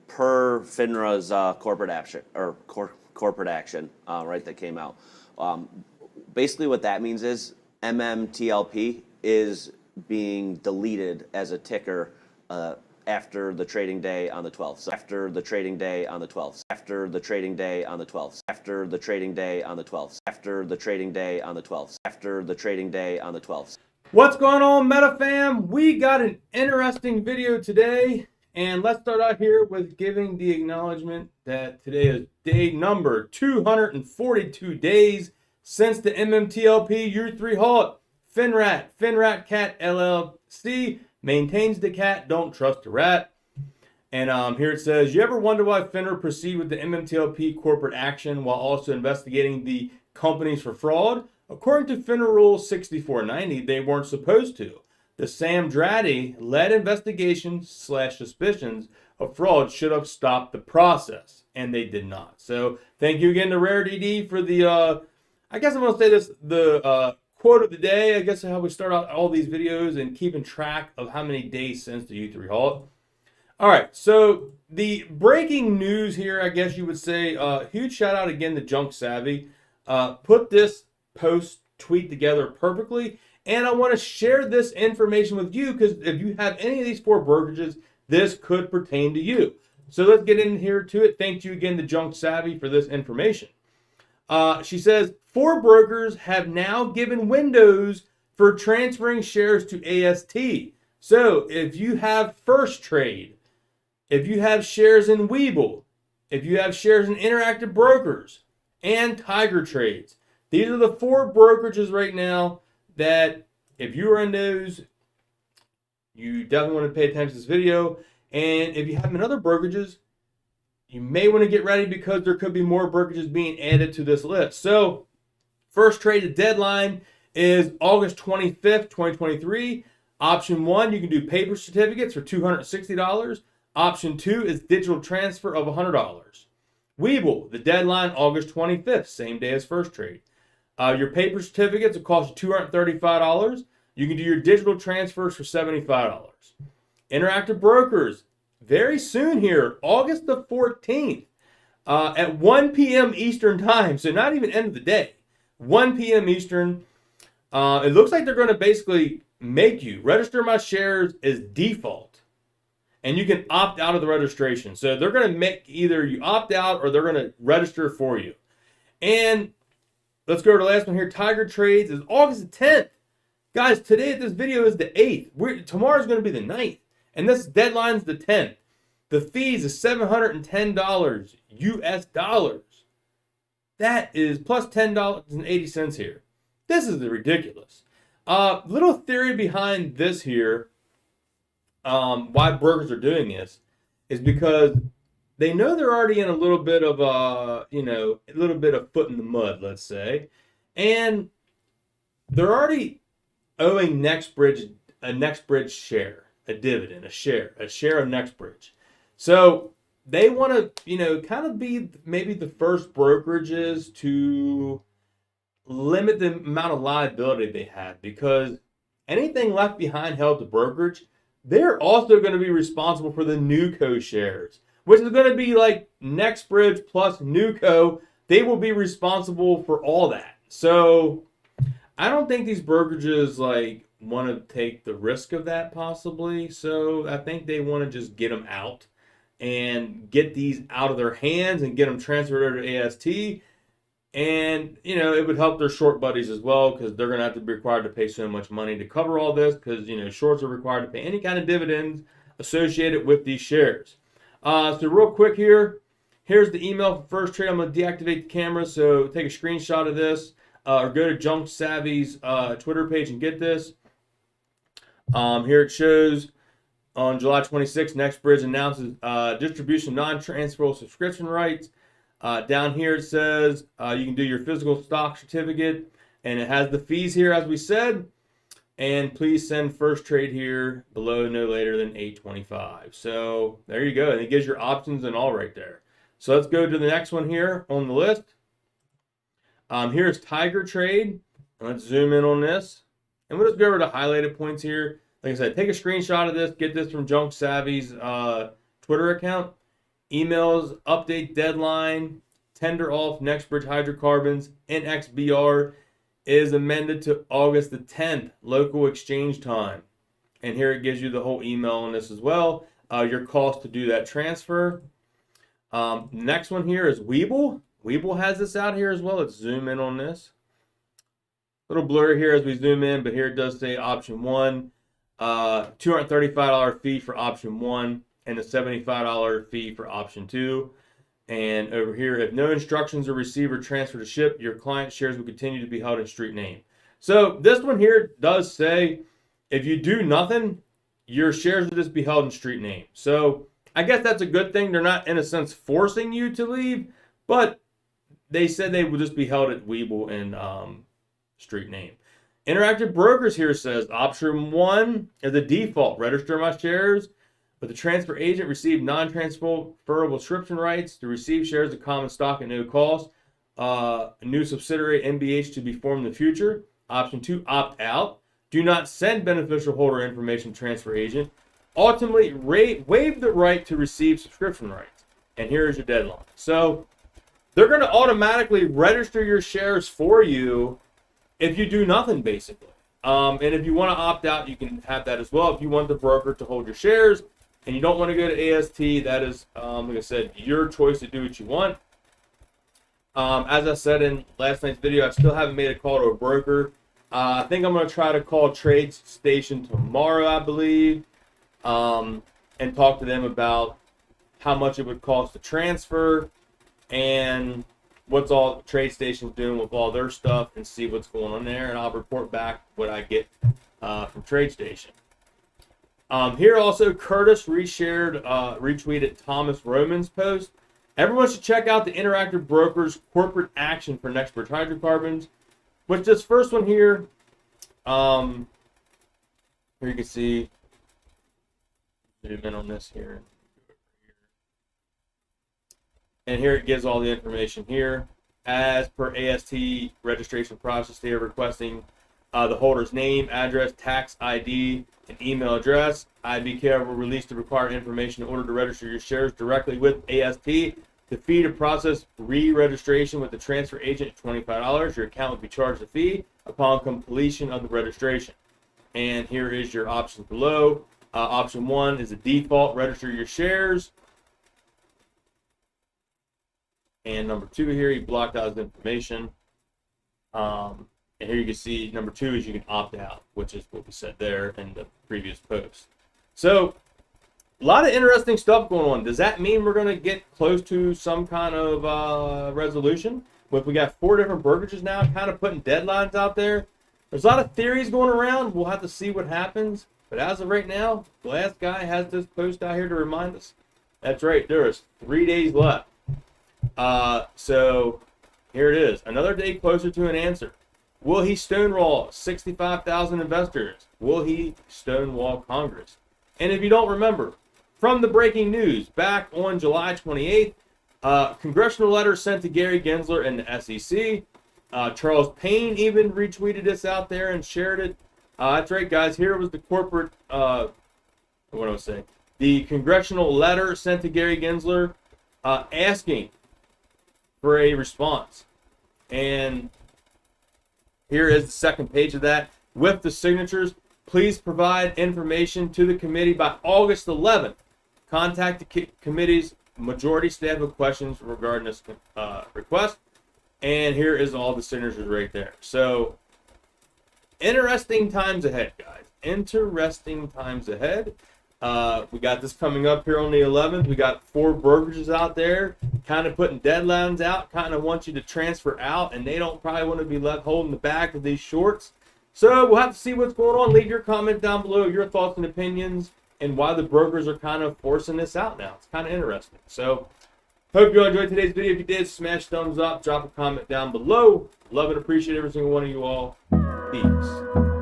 per FINRA's corporate action or corporate action, right, that came out. Basically, what that means is MMTLP is being deleted as a ticker after the trading day on the 12th. So after the trading day on the 12th. After the trading day on the 12th. After the trading day on the 12th. After the trading day on the 12th. After the trading day on the 12th. What's going on, Meta fam? We got an interesting video today, and let's start out here with giving the acknowledgement that today is day number 242 days since the MMTLP Year 3 halt. FINRAT Cat LLC maintains the cat, don't trust the rat. And here it says, you ever wonder why FINRA proceed with the MMTLP corporate action while also investigating the companies for fraud? According to FINRA Rule 6490, they weren't supposed to. The Sam Draddy-led investigations/suspicions of fraud should have stopped the process, and they did not. So thank you again to Rare DD for the, I guess I'm going to say this, the quote of the day. I guess how we start out all these videos and keeping track of how many days since the U3 halt. All right, so the breaking news here, I guess you would say, huge shout out again to Junk Savvy. Put this post tweet together perfectly, and I want to share this information with you because if you have any of these four brokerages, this could pertain to you. So let's get in here to it. Thank you again to Junk Savvy for this information. She says 4 brokers have now given windows for transferring shares to AST. So if you have First Trade, if you have shares in Webull, if you have shares in Interactive Brokers and Tiger Trades, these are the 4 brokerages right now that if you are in those, you definitely want to pay attention to this video. And if you have in other brokerages, you may want to get ready because there could be more brokerages being added to this list. So First Trade, the deadline is August 25th, 2023. Option 1, you can do paper certificates for $260. Option 2 is digital transfer of $100. Webull, the deadline August 25th, same day as First Trade. Your paper certificates will cost you $235. You can do your digital transfers for $75. Interactive Brokers, very soon here, August the 14th, at 1 p.m. Eastern time, so not even end of the day, 1 p.m. Eastern. It looks like they're going to basically make you register my shares as default, and you can opt out of the registration. So they're going to make either you opt out or they're going to register for you. And let's go to the last one here. Tiger Trades is August the 10th. Guys, today this video is the 8th. Tomorrow's going to be the 9th. And this deadline's the 10th. The fees is $710 US dollars. That is plus $10.80 here. This is ridiculous. Little theory behind this here, why brokers are doing this, is because they know they're already in a little bit of a little bit of foot in the mud, let's say, and they're already owing Nextbridge a Nextbridge share, a dividend, a share of Nextbridge. So they want to, kind of be maybe the first brokerages to limit the amount of liability they have, because anything left behind held to brokerage, they're also going to be responsible for the Newco shares, which is going to be like Nextbridge plus Newco. They will be responsible for all that. So I don't think these brokerages want to take the risk of that possibly. So I think they want to just get them out and get these out of their hands and get them transferred over to AST. And, it would help their short buddies as well, because they're going to have to be required to pay so much money to cover all this, because, shorts are required to pay any kind of dividends associated with these shares. So real quick here, here's the email for First Trade. I'm going to deactivate the camera, so take a screenshot of this, or go to Junk Savvy's Twitter page and get this. Here it shows on July 26th, Nextbridge announces distribution of non-transferable subscription rights. Down here it says you can do your physical stock certificate, and it has the fees here as we said. And please send First Trade here below no later than 8/25. So there you go, and it gives your options and all right there. So let's go to the next one here on the list. Here's Tiger Trade. Let's zoom in on this, and we'll just go over the highlighted points here. Like I said, take a screenshot of this. Get this from Junk Savvy's Twitter account. emails, update deadline, tender off Nextbridge hydrocarbons, NXBR is amended to August the 10th, local exchange time. And here it gives you the whole email on this as well. Your cost to do that transfer. Next one here is Webull. Webull has this out here as well. Let's zoom in on this. A little blurry here as we zoom in, but here it does say option 1. $235 fee for option 1 and a $75 fee for option 2. And over here, if no instructions are received or transferred to ship, your client shares will continue to be held in street name. So this one here does say if you do nothing, your shares will just be held in street name. So I guess that's a good thing. They're not, in a sense, forcing you to leave, but they said they will just be held at Webull and street name. Interactive Brokers here says option 1 is a default. Register my shares, but the transfer agent received non-transferable subscription rights to receive shares of common stock at no cost. A new subsidiary MBH to be formed in the future. Option 2, opt out. Do not send beneficial holder information to transfer agent. Ultimately, waive the right to receive subscription rights. And here is your deadline. So they're going to automatically register your shares for you if you do nothing, basically. And if you want to opt out, you can have that as well. If you want the broker to hold your shares and you don't want to go to AST, that is, like I said, your choice to do what you want. As I said in last night's video, I still haven't made a call to a broker. I think I'm going to try to call TradeStation tomorrow, I believe, and talk to them about how much it would cost to transfer and what's all TradeStation's doing with all their stuff and see what's going on there, and I'll report back what I get from TradeStation. Here also, Curtis retweeted Thomas Roman's post. Everyone should check out the Interactive Brokers corporate action for Nextbridge hydrocarbons, which this first one here, here you can see, zoom in on this here. And here it gives all the information here. As per AST registration process, they are requesting the holder's name, address, tax ID, and email address. IBK will release the required information in order to register your shares directly with AST. The fee to process re-registration with the transfer agent is $25. Your account will be charged a fee upon completion of the registration. And here is your options below. Option 1 is a default, register your shares. And number 2 here, he blocked out his information. And here you can see number 2 is you can opt out, which is what we said there in the previous post. So a lot of interesting stuff going on. Does that mean we're going to get close to some kind of resolution? If we got 4 different brokerages now kind of putting deadlines out there, there's a lot of theories going around. We'll have to see what happens. But as of right now, the last guy has this post out here to remind us. That's right, there is 3 days left. So here it is, another day closer to an answer. Will he stonewall 65,000 investors? Will he stonewall Congress? And if you don't remember, from the breaking news back on July 28th, Congressional Letter sent to Gary Gensler and the SEC. Charles Payne even retweeted this out there and shared it. That's right, guys. Here was the corporate, what do I say? The Congressional Letter sent to Gary Gensler asking for a response. And here is the second page of that with the signatures. Please provide information to the committee by August 11th. Contact the committee's majority staff with questions regarding this request. And here is all the signatures right there. So interesting times ahead, guys. Interesting times ahead. We got this coming up here on the 11th. We got 4 brokerages out there kind of putting deadlines out, kind of want you to transfer out, and they don't probably want to be left holding the back of these shorts. So we'll have to see what's going on. Leave your comment down below, your thoughts and opinions, and why the brokers are kind of forcing this out now. It's kind of interesting. So hope you all enjoyed today's video. If you did, smash thumbs up, drop a comment down below. Love and appreciate every single one of you all. Peace.